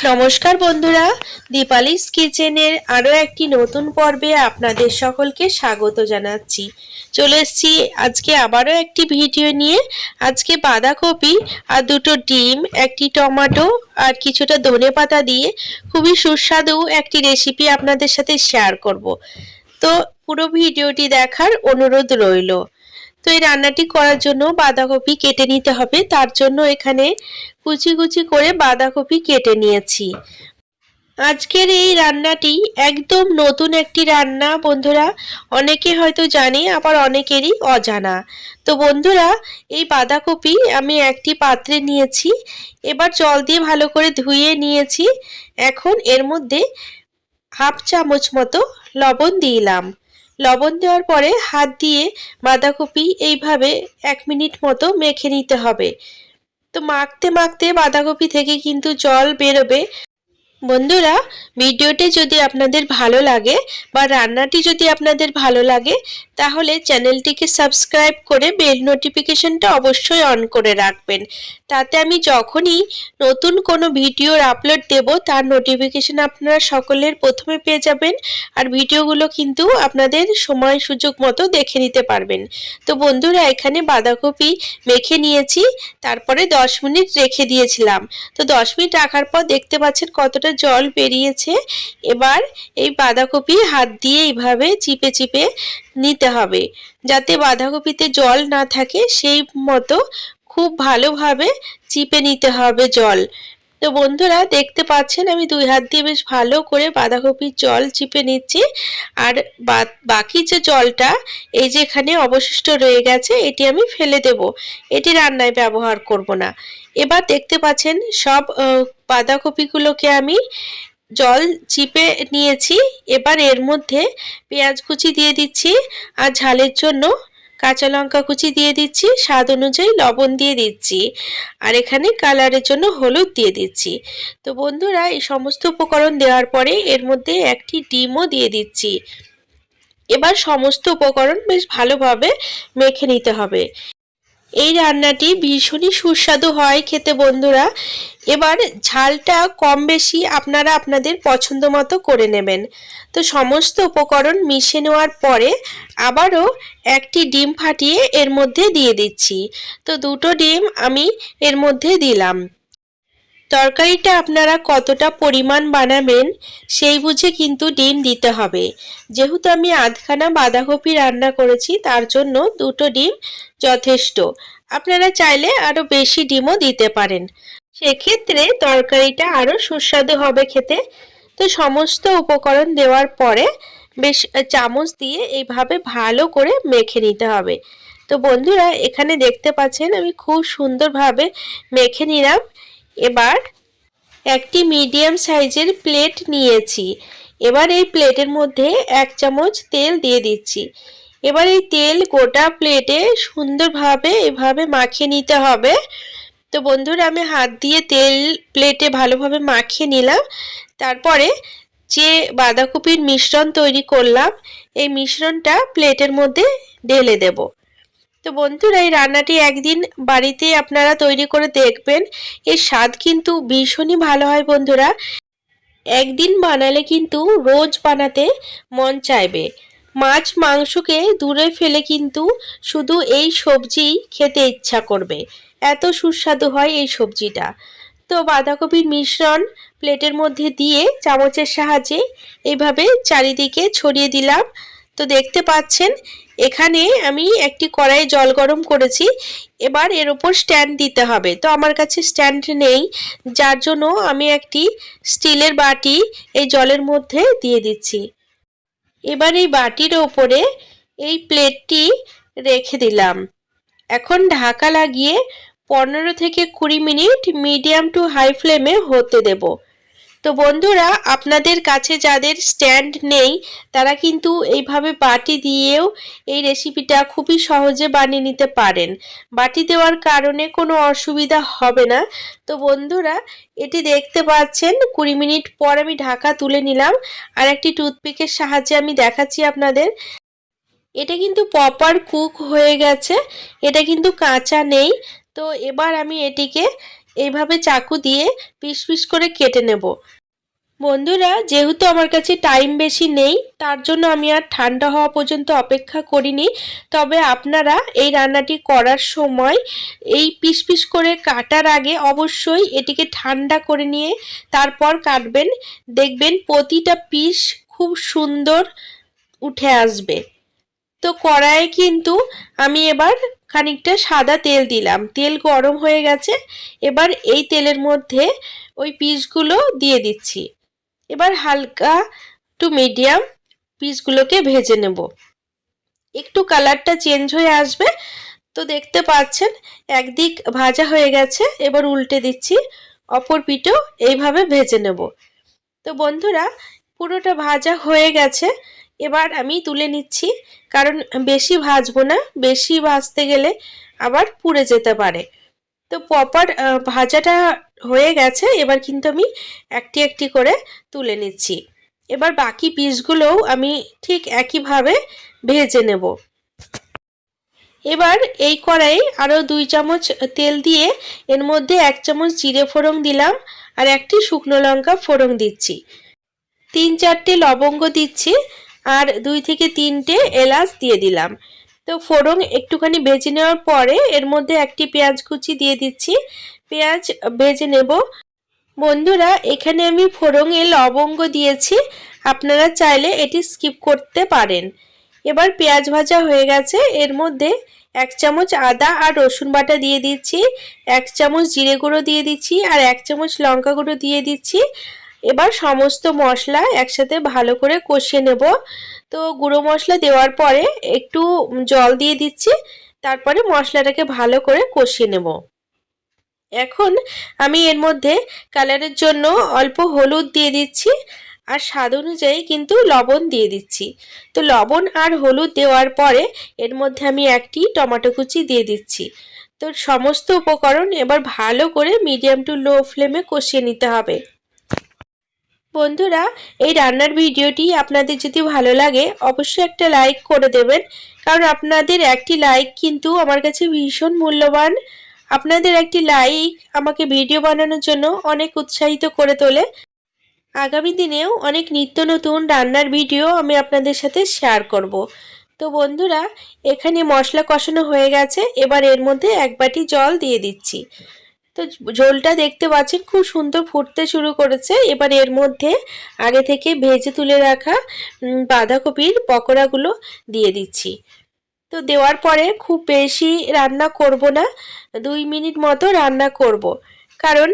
নমস্কার বন্ধুরা, দীপালিস কিচেনের আরও একটি নতুন পর্বে আপনাদের সকলকে স্বাগত জানাচ্ছি। চলে এসেছি আজকে আবারও একটি ভিডিও নিয়ে। আজকে বাঁধাকপি আর দুটো ডিম, একটি টমেটো আর কিছুটা ধনেপাতা দিয়ে খুবই সুস্বাদু একটি রেসিপি আপনাদের সাথে শেয়ার করব। তো পুরো ভিডিওটি দেখার অনুরোধ রইল। তো এই রান্নাটি করার জন্য বাঁধাকপি কেটে নিতে হবে। তার জন্য এখানে কুচি কুচি করে বাঁধাকপি কেটে নিয়েছি। আজকের এই রান্নাটি একদম নতুন একটি রান্না বন্ধুরা, অনেকে হয়তো জানে আবার অনেকেরই অজানা। তো বন্ধুরা, এই বাঁধাকপি আমি একটি পাত্রে নিয়েছি, এবার জল দিয়ে ভালো করে ধুয়ে নিয়েছি। এখন এর মধ্যে হাফ চামচ মতো লবণ দিলাম। লবণ দেওয়ার পরে হাত দিয়ে বাঁধাকপি এইভাবে 1 মিনিট মতো মেখে নিতে হবে। তো মাখতে মাখতে বাঁধাকপি থেকে কিন্তু জল বেরোবে। বন্ধুরা, ভিডিওটি যদি আপনাদের ভালো লাগে বা রান্নাটি যদি আপনাদের ভালো লাগে তাহলে চ্যানেলটিকে সাবস্ক্রাইব করে বেল নোটিফিকেশনটা অবশ্যই অন করে রাখবেন। তাতে আমি যখনই নতুন কোনো ভিডিওর আপলোড দেব তার নোটিফিকেশন আপনারা সকলের প্রথমে পেয়ে যাবেন। আর ভিডিওগুলো কিন্তু আপনাদের সময় সুযোগ মতো দেখে নিতে পারবেন। তো বন্ধুরা, এখানে বাঁধাকপি মেখে নিয়েছি, তারপরে 10 মিনিট রেখে দিয়েছিলাম। তো 10 মিনিট রাখার পর দেখতে পাচ্ছেন কতটা জল বেরিয়েছে। এবার এই বাঁধাকপি হাত দিয়ে এইভাবে চিপে চিপে নিতে হবে, যাতে বাঁধাকপিতে জল না থাকে সেই মতো খুব ভালোভাবে চিপে নিতে হবে জল। তো বন্ধুরা, দেখতে পাচ্ছেন আমি 2 হাত দিয়ে বেশ ভালো করে বাঁধাকপির জল চিপে নিচ্ছি। আর বাকি যে জলটা এই যে এখানে অবশিষ্ট রয়ে গেছে, এটি আমি ফেলে দেব, এটি রান্নায় ব্যবহার করব না। এবার দেখতে পাচ্ছেন সব বাঁধাকপিগুলোকে আমি জল চিপে নিয়েছি। এবার এর মধ্যে পেঁয়াজ কুচি দিয়ে দিচ্ছি, আর ঝালের জন্য কাঁচা লঙ্কা কুচি দিয়ে দিচ্ছি, স্বাদ অনুযায়ী লবণ দিয়ে দিচ্ছি, আর এখানে কালারের জন্য হলুদ দিয়ে দিচ্ছি। তো বন্ধুরা, এই সমস্ত উপকরণ দেওয়ার পরে এর মধ্যে একটি ডিমও দিয়ে দিচ্ছি। এবার সমস্ত উপকরণ বেশ ভালোভাবে মেখে নিতে হবে। এই রান্নাটি ভীষণই সুস্বাদু হয় খেতে বন্ধুরা। এবার ঝালটা কম বেশি আপনারা আপনাদের পছন্দ মতো করে নেবেন। তো সমস্ত উপকরণ মিশিয়ে নেওয়ার পরে আবারও একটি ডিম ফাটিয়ে এর মধ্যে দিয়ে দিচ্ছি। তো দুটো ডিম আমি এর মধ্যে দিলাম। তরকারিটা আপনারা কতটা পরিমাণ বানাবেন সেই বুঝে কিন্তু ডিম দিতে হবে। যেহেতু আমি আধখানা বাঁধাকপি রান্না করেছি তার জন্য দুটো ডিম যথেষ্ট। আপনারা চাইলে আরও বেশি ডিমও দিতে পারেন, সেক্ষেত্রে তরকারিটা আরও সুস্বাদু হবে খেতে। তো সমস্ত উপকরণ দেওয়ার পরে বেশ চামচ দিয়ে এইভাবে ভালো করে মেখে নিতে হবে। তো বন্ধুরা, এখানে দেখতে পাচ্ছেন আমি খুব সুন্দরভাবে মেখে নিলাম। এবার একটি মিডিয়াম সাইজের প্লেট নিয়েছি। এবার এই প্লেটের মধ্যে 1 চামচ তেল দিয়ে দিচ্ছি। এবার এই তেল গোটা প্লেটে সুন্দরভাবে এভাবে মাখিয়ে নিতে হবে। তো বন্ধুরা, আমি হাত দিয়ে তেল প্লেটে ভালোভাবে মাখিয়ে নিলাম। তারপরে যে বাঁধাকপির মিশ্রণ তৈরি করলাম এই মিশ্রণটা প্লেটের মধ্যে ঢেলে দেব। তো বন্ধুরা, এই রান্নাটি একদিন বাড়িতে আপনারা তৈরি করে দেখবেন, এর স্বাদ কিন্তু ভীষণই ভালো হয় বন্ধুরা। একদিন বানালে কিন্তু রোজ বানাতে মন চাইবে। মাছ মাংসকে দূরে ফেলে কিন্তু শুধু এই সবজি খেতে ইচ্ছা করবে, এত সুস্বাদু হয় এই সবজিটা। তো বাঁধাকপির মিশ্রণ প্লেটের মধ্যে দিয়ে চামচের সাহায্যে এইভাবে চারিদিকে ছড়িয়ে দিলাম। তো দেখতে পাচ্ছেন এখানে আমি একটি কড়াইয়ে জল গরম করেছি। এবার এর উপর স্ট্যান্ড দিতে হবে। তো আমার কাছে স্ট্যান্ড নেই, যার জন্য আমি একটি স্টিলের বাটি এই জলের মধ্যে দিয়ে দিচ্ছি। এবার এই বাটির ওপরে এই প্লেটটি রেখে দিলাম। এখন ঢাকা লাগিয়ে 15 থেকে 20 মিনিট মিডিয়াম টু হাই ফ্লেমে হতে দেব। তো বন্ধুরা, আপনাদের কাছে যাদের স্ট্যান্ড নেই তারা কিন্তু এইভাবে বাটি দিয়েও এই রেসিপিটা খুবই সহজে বানিয়ে নিতে পারেন। বাটি দেওয়ার কারণে কোনো অসুবিধা হবে না। তো বন্ধুরা, এটি দেখতে পাচ্ছেন 20 মিনিট পর আমি ঢাকা তুলে নিলাম, আর একটি টুথপিকের সাহায্যে আমি দেখাচ্ছি আপনাদের। এটা কিন্তু প্রপার কুক হয়ে গেছে, এটা কিন্তু কাঁচা নেই। তো এবার আমি এটিকে এইভাবে চাকু দিয়ে পিস পিস করে কেটে নেব। বন্ধুরা, যেহেতু আমার কাছে টাইম বেশি নেই, তার জন্য আমি আর ঠান্ডা হওয়া পর্যন্ত অপেক্ষা করিনি। তবে আপনারা এই রান্নাটি করার সময় এই পিস পিস করে কাটার আগে অবশ্যই এটিকে ঠান্ডা করে নিয়ে তারপর কাটবেন। দেখবেন প্রতিটা পিস খুব সুন্দর উঠে আসবে। তো কড়াইয়ে কিন্তু আমি এবার খানিকটা সাদা তেল দিলাম, তেল গরম হয়ে গেছে। এবার এই তেলের মধ্যে ওই পিসগুলো দিয়ে দিচ্ছি। এবার হালকা টু মিডিয়াম পিসগুলোকে ভেজে নেব। একটু কালারটা চেঞ্জ হয়ে আসবে। তো দেখতে পাচ্ছেন একদিক ভাজা হয়ে গেছে, এবার উল্টে দিচ্ছি, অপর পিঠও এইভাবে ভেজে নেব। তো বন্ধুরা, পুরোটা ভাজা হয়ে গেছে, এবার আমি তুলে নিচ্ছি, কারণ বেশি ভাজবো না, বেশি ভাজতে গেলে আবার পুড়ে যেতে পারে। তো প্রপার ভাজাটা হয়ে গেছে, এবার কিন্তু আমি একটি একটি করে তুলে নিচ্ছি। এবার বাকি পিসগুলোও আমি ঠিক একইভাবে ভেজে নেব। এবার এই কড়াই আরও 2 চামচ তেল দিয়ে এর মধ্যে 1 চামচ জিরে ফোড়ন দিলাম আর একটি শুকনো লঙ্কা ফোড়ন দিচ্ছি। 3-4টে লবঙ্গ দিচ্ছি আর 2 থেকে 3টে এলাচ দিয়ে দিলাম। তো ফোড়ন একটুখানি ভেজে নেওয়ার পরে এর মধ্যে একটি পেঁয়াজ কুচি দিয়ে দিচ্ছি, পেঁয়াজ ভেজে নেব। বন্ধুরা, এখানে আমি ফোড়নে লবঙ্গ দিয়েছি, আপনারা চাইলে এটি স্কিপ করতে পারেন। এবার পেঁয়াজ ভাজা হয়ে গেছে, এর মধ্যে 1 চামচ আদা আর রসুন বাটা দিয়ে দিচ্ছি, 1 চামচ জিরে গুঁড়ো দিয়ে দিচ্ছি আর 1 চামচ লঙ্কা গুঁড়ো দিয়ে দিচ্ছি। এবার সমস্ত মশলা একসাথে ভালো করে কষিয়ে নেব। তো গুঁড়ো মশলা দেওয়ার পরে একটু জল দিয়ে দিচ্ছি, তারপরে মশলাটাকে ভালো করে কষিয়ে নেব। এখন আমি এর মধ্যে কালারের জন্য অল্প হলুদ দিয়ে দিচ্ছি আর স্বাদ অনুযায়ী কিন্তু লবণ দিয়ে দিচ্ছি। তো লবণ আর হলুদ দেওয়ার পরে এর মধ্যে আমি একটি টমেটো কুচি দিয়ে দিচ্ছি। তো সমস্ত উপকরণ এবার ভালো করে মিডিয়াম টু লো ফ্লেমে কষিয়ে নিতে হবে। বন্ধুরা, এই রান্নার ভিডিওটি আপনাদের যদি ভালো লাগে অবশ্যই একটা লাইক করে দেবেন, কারণ আপনাদের একটি লাইক কিন্তু আমার কাছে ভীষণ মূল্যবান। আপনাদের একটি লাইক আমাকে ভিডিও বানানোর জন্য অনেক উৎসাহিত করে তোলে। আগামী দিনেও অনেক নিত্য নতুন রান্নার ভিডিও আমি আপনাদের সাথে শেয়ার করব। তো বন্ধুরা, এখানে মশলা কষানো হয়ে গেছে, এবার এর মধ্যে 1 বাটি জল দিয়ে দিচ্ছি। তো ঝোলটা দেখতে পাচ্ছেন খুব সুন্দর ফুটতে শুরু করেছে। এবার এর মধ্যে আগে থেকে ভেজে তুলে রাখা বাঁধাকপির পকোড়াগুলো দিয়ে দিচ্ছি। তো দেওয়ার পরে খুব বেশি রান্না করব না, 2 মিনিট মতো রান্না করব, কারণ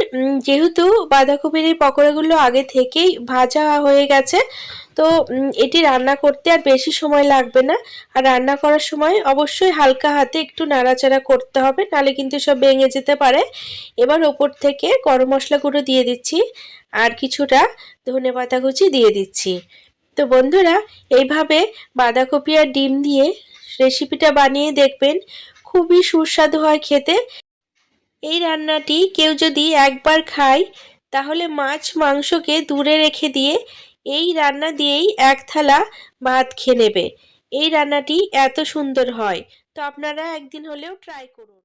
যেহেতু বাঁধাকপির এই পকোড়াগুলো আগে থেকেই ভাজা হয়ে গেছে। তো এটি রান্না করতে আর বেশি সময় লাগবে না। আর রান্না করার সময় অবশ্যই হালকা হাতে একটু নাড়াচাড়া করতে হবে, নাহলে কিন্তু সব ভেঙে যেতে পারে। এবার ওপর থেকে গরম মশলা গুঁড়ো দিয়ে দিচ্ছি আর কিছুটা ধনেপাতা কুচি দিয়ে দিচ্ছি। তো বন্ধুরা, এইভাবে বাঁধাকপি আর ডিম দিয়ে রেসিপিটা বানিয়ে দেখবেন, খুবই সুস্বাদু হয় খেতে। এই রান্নাটি কেউ যদি একবার খায় তাহলে মাছ মাংসকে দূরে রেখে দিয়ে এই রান্না দিয়েই 1 থালা ভাত খেয়ে নেবে। এই রান্নাটি এত সুন্দর হয়, তো আপনারা একদিন হলেও ট্রাই করুন।